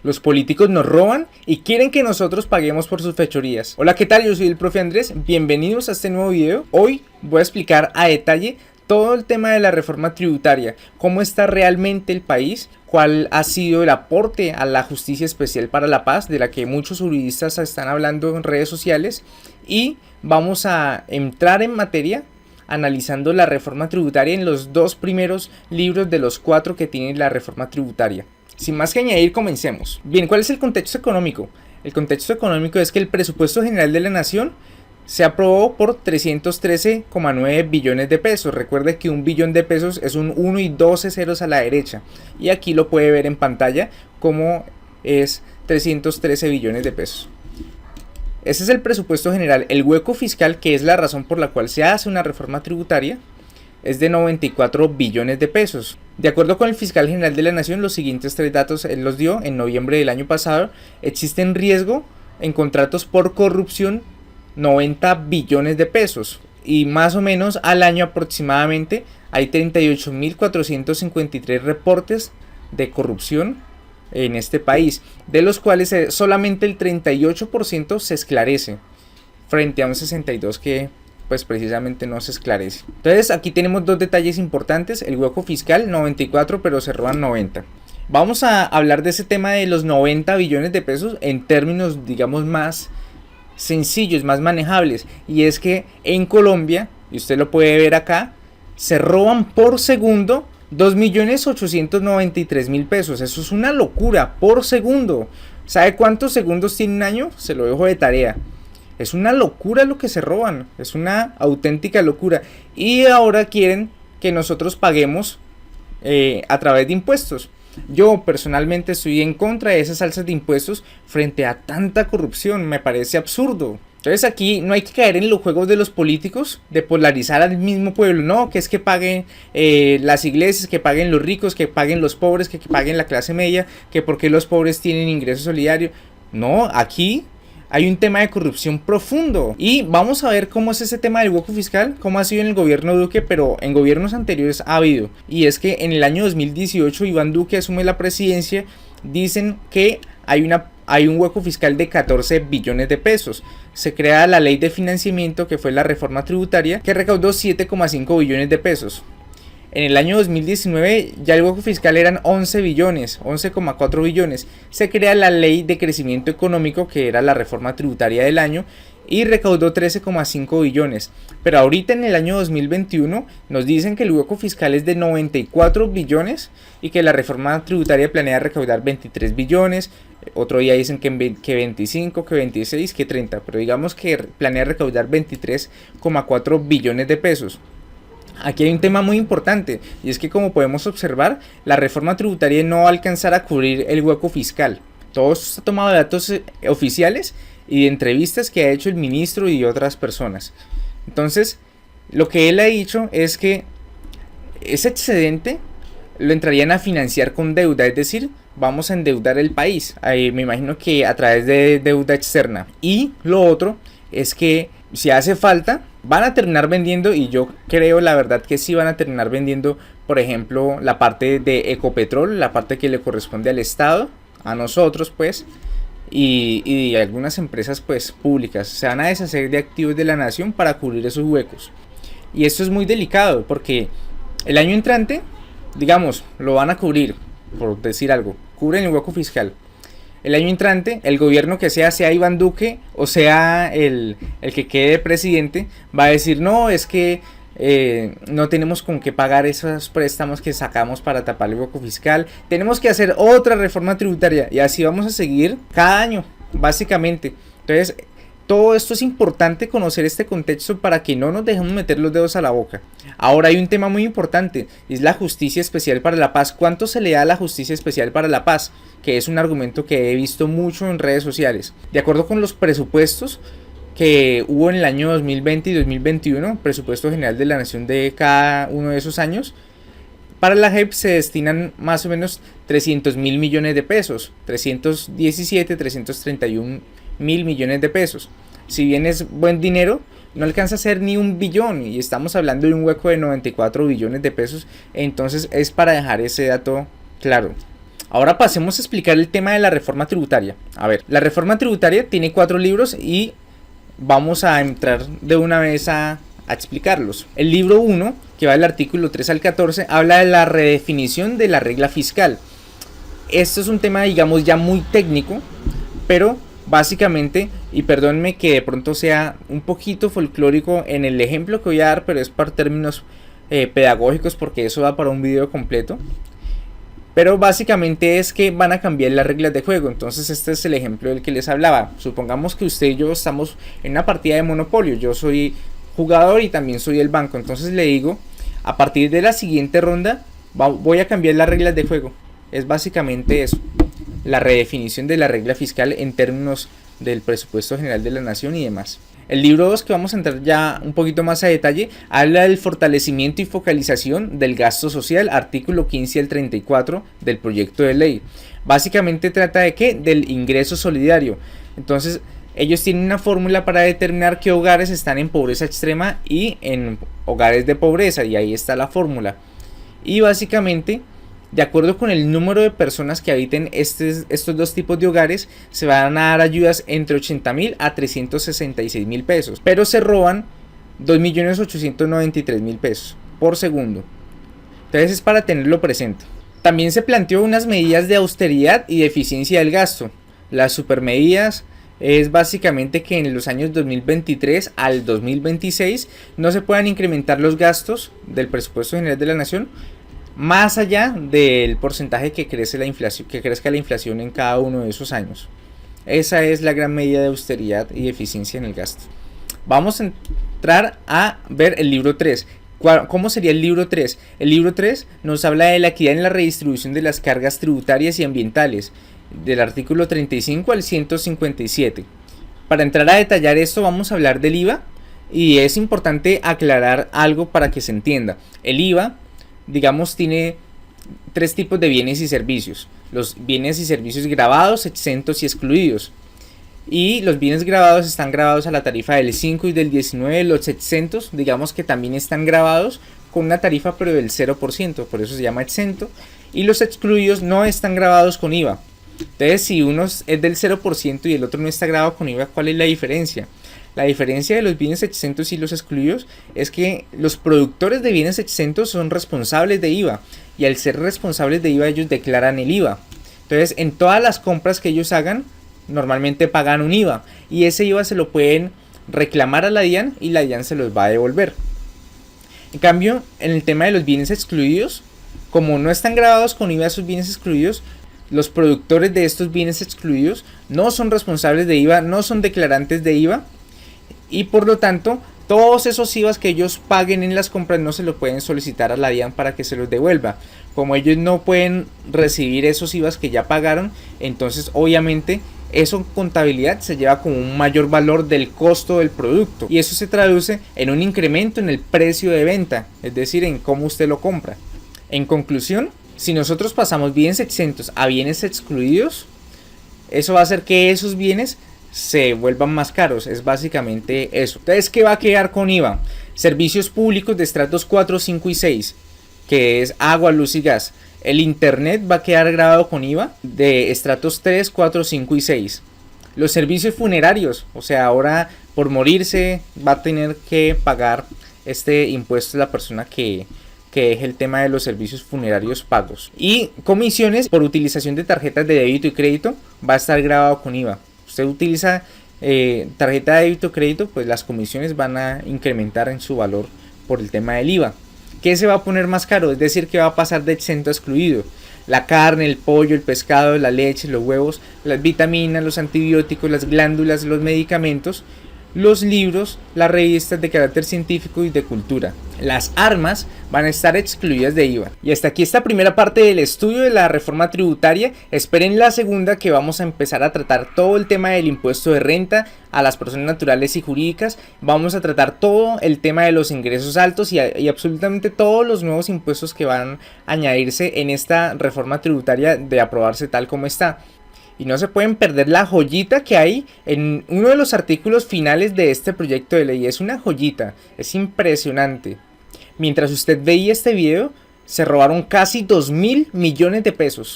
Los políticos nos roban y quieren que nosotros paguemos por sus fechorías. Hola, ¿qué tal? Yo soy el profe Andrés. Bienvenidos a este nuevo video. Hoy voy a explicar a detalle todo el tema de la reforma tributaria, cómo está realmente el país, cuál ha sido el aporte a la justicia especial para la paz, de la que muchos juristas están hablando en redes sociales, y vamos a entrar en materia analizando la reforma tributaria en los dos primeros libros de los 4 que tiene la reforma tributaria. Sin más que añadir, comencemos. Bien, ¿cuál es el contexto económico? El contexto económico es que el presupuesto general de la nación se aprobó por 313,9 billones de pesos. Recuerde que un billón de pesos es un 1 y 12 ceros a la derecha. Y aquí lo puede ver en pantalla como es 313 billones de pesos. Ese es el presupuesto general. El hueco fiscal, que es la razón por la cual se hace una reforma tributaria, es de 94 billones de pesos. De acuerdo con el fiscal general de la nación, los siguientes 3 datos él los dio en noviembre del año pasado. Existen riesgo en contratos por corrupción 90 billones de pesos, y más o menos al año aproximadamente hay 38.453 reportes de corrupción en este país, de los cuales solamente el 38% se esclarece, frente a un 62% que pues precisamente no se esclarece. Entonces aquí tenemos dos detalles importantes: el hueco fiscal 94, pero se roban 90. Vamos a hablar de ese tema de los 90 billones de pesos en términos, digamos, más sencillos, más manejables, y es que en Colombia, y usted lo puede ver acá, se roban por segundo 2.893.000 pesos. Eso es una locura, por segundo. ¿Sabe cuántos segundos tiene un año? Se lo dejo de tarea. Es una locura lo que se roban, es una auténtica locura. Y ahora quieren que nosotros paguemos a través de impuestos. Yo personalmente estoy en contra de esas alzas de impuestos frente a tanta corrupción, me parece absurdo. Entonces aquí no hay que caer en los juegos de los políticos de polarizar al mismo pueblo, no, que es que paguen las iglesias, que paguen los ricos, que paguen los pobres, que paguen la clase media, que porque los pobres tienen ingreso solidario. No, aquí hay un tema de corrupción profundo, y vamos a ver cómo es ese tema del hueco fiscal, cómo ha sido en el gobierno Duque, pero en gobiernos anteriores ha habido. Y es que en el año 2018 Iván Duque asume la presidencia, dicen que hay un hueco fiscal de 14 billones de pesos. Se crea la ley de financiamiento, que fue la reforma tributaria, que recaudó 7,5 billones de pesos. En el año 2019 ya el hueco fiscal eran 11 billones, 11,4 billones. Se crea la ley de crecimiento económico, que era la reforma tributaria del año, y recaudó 13,5 billones. Pero ahorita en el año 2021 nos dicen que el hueco fiscal es de 94 billones y que la reforma tributaria planea recaudar 23 billones. Otro día dicen que 25, que 26, que 30, pero digamos que planea recaudar 23,4 billones de pesos. Aquí hay un tema muy importante, y es que, como podemos observar, la reforma tributaria no va a alcanzar a cubrir el hueco fiscal. Todo esto está tomado de datos oficiales y de entrevistas que ha hecho el ministro y otras personas. Entonces, lo que él ha dicho es que ese excedente lo entrarían a financiar con deuda, es decir, vamos a endeudar el país. Me imagino que a través de deuda externa. Y lo otro es que si hace falta, van a terminar vendiendo, y yo creo la verdad que sí van a terminar vendiendo, por ejemplo, la parte de Ecopetrol, la parte que le corresponde al Estado, a nosotros pues, y algunas empresas pues públicas. Se van a deshacer de activos de la nación para cubrir esos huecos. Y esto es muy delicado porque el año entrante, digamos, lo van a cubrir, por decir algo, cubren el hueco fiscal. El año entrante, el gobierno que sea Iván Duque o sea el que quede presidente, va a decir: no, es que no tenemos con qué pagar esos préstamos que sacamos para tapar el hueco fiscal, tenemos que hacer otra reforma tributaria, y así vamos a seguir cada año, básicamente. Entonces, todo esto es importante conocer este contexto para que no nos dejemos meter los dedos a la boca. Ahora hay un tema muy importante, y es la justicia especial para la paz. ¿Cuánto se le da a la justicia especial para la paz? Que es un argumento que he visto mucho en redes sociales. De acuerdo con los presupuestos que hubo en el año 2020 y 2021, presupuesto general de la nación de cada uno de esos años, para la JEP se destinan más o menos 300.000 millones de pesos, 331.000 millones de pesos. Si bien es buen dinero, no alcanza a ser ni 1 billón, y estamos hablando de un hueco de 94 billones de pesos. Entonces es para dejar ese dato claro. Ahora pasemos a explicar el tema de la reforma tributaria. A ver, la reforma tributaria tiene 4 libros y vamos a entrar de una vez a explicarlos. El libro 1, que va del artículo 3 al 14, habla de la redefinición de la regla fiscal. Esto es un tema, digamos, ya muy técnico, pero básicamente, y perdónenme que de pronto sea un poquito folclórico en el ejemplo que voy a dar, pero es para términos pedagógicos, porque eso va para un video completo. Pero básicamente es que van a cambiar las reglas de juego. Entonces este es el ejemplo del que les hablaba. Supongamos que usted y yo estamos en una partida de Monopolio. Yo soy jugador y también soy el banco. Entonces le digo, a partir de la siguiente ronda voy a cambiar las reglas de juego. Es básicamente eso, la redefinición de la regla fiscal en términos del presupuesto general de la nación y demás. El libro 2, que vamos a entrar ya un poquito más a detalle, habla del fortalecimiento y focalización del gasto social, artículo 15 al 34 del proyecto de ley. Básicamente trata de ¿qué? Del ingreso solidario. Entonces, ellos tienen una fórmula para determinar qué hogares están en pobreza extrema y en hogares de pobreza, y ahí está la fórmula. Y básicamente, de acuerdo con el número de personas que habiten estos dos tipos de hogares, se van a dar ayudas entre 80.000 a 366.000 pesos, pero se roban 2.893.000 pesos por segundo. Entonces es para tenerlo presente. También se planteó unas medidas de austeridad y de eficiencia del gasto. Las supermedidas es básicamente que en los años 2023 al 2026 no se puedan incrementar los gastos del presupuesto general de la nación más allá del porcentaje que crece la inflación, que crezca la inflación en cada uno de esos años. Esa es la gran medida de austeridad y eficiencia en el gasto. Vamos a entrar a ver el libro 3. ¿Cómo sería el libro 3? El libro 3 nos habla de la equidad en la redistribución de las cargas tributarias y ambientales, del artículo 35 al 157. Para entrar a detallar esto, vamos a hablar del IVA, y es importante aclarar algo para que se entienda. El IVA, digamos, tiene 3 tipos de bienes y servicios: los bienes y servicios gravados, exentos y excluidos. Y los bienes gravados están gravados a la tarifa del 5 y del 19. Los exentos, digamos que también están gravados con una tarifa pero del 0%, por eso se llama exento. Y los excluidos no están gravados con IVA. Entonces, si uno es del 0% y el otro no está grabado con IVA, ¿cuál es la diferencia? La diferencia de los bienes exentos y los excluidos es que los productores de bienes exentos son responsables de IVA, y al ser responsables de IVA ellos declaran el IVA. Entonces, en todas las compras que ellos hagan normalmente pagan un IVA, y ese IVA se lo pueden reclamar a la DIAN y la DIAN se los va a devolver. En cambio, en el tema de los bienes excluidos, como no están grabados con IVA esos bienes excluidos, los productores de estos bienes excluidos no son responsables de IVA, no son declarantes de IVA, y por lo tanto todos esos IVAs que ellos paguen en las compras no se lo pueden solicitar a la DIAN para que se los devuelva. Como ellos no pueden recibir esos IVAs que ya pagaron, entonces obviamente eso en contabilidad se lleva como un mayor valor del costo del producto, y eso se traduce en un incremento en el precio de venta, es decir, en cómo usted lo compra. En conclusión, si nosotros pasamos bienes exentos a bienes excluidos, eso va a hacer que esos bienes se vuelvan más caros. Es básicamente eso. Entonces, ¿qué va a quedar con IVA? Servicios públicos de estratos 4, 5 y 6, que es agua, luz y gas. El internet va a quedar grabado con IVA de estratos 3, 4, 5 y 6. Los servicios funerarios, o sea, ahora por morirse va a tener que pagar este impuesto la persona que es el tema de los servicios funerarios pagos. Y comisiones por utilización de tarjetas de débito y crédito va a estar grabado con IVA. Usted utiliza tarjeta de débito o crédito, pues las comisiones van a incrementar en su valor por el tema del IVA. ¿Qué se va a poner más caro? Es decir, que va a pasar de exento a excluido. La carne, el pollo, el pescado, la leche, los huevos, las vitaminas, los antibióticos, las glándulas, los medicamentos, los libros, las revistas de carácter científico y de cultura. Las armas van a estar excluidas de IVA. Y hasta aquí esta primera parte del estudio de la reforma tributaria. Esperen la segunda, que vamos a empezar a tratar todo el tema del impuesto de renta a las personas naturales y jurídicas. Vamos a tratar todo el tema de los ingresos altos y absolutamente todos los nuevos impuestos que van a añadirse en esta reforma tributaria de aprobarse tal como está. Y no se pueden perder la joyita que hay en uno de los artículos finales de este proyecto de ley. Es una joyita, es impresionante. Mientras usted veía este video, se robaron casi 2.000 millones de pesos.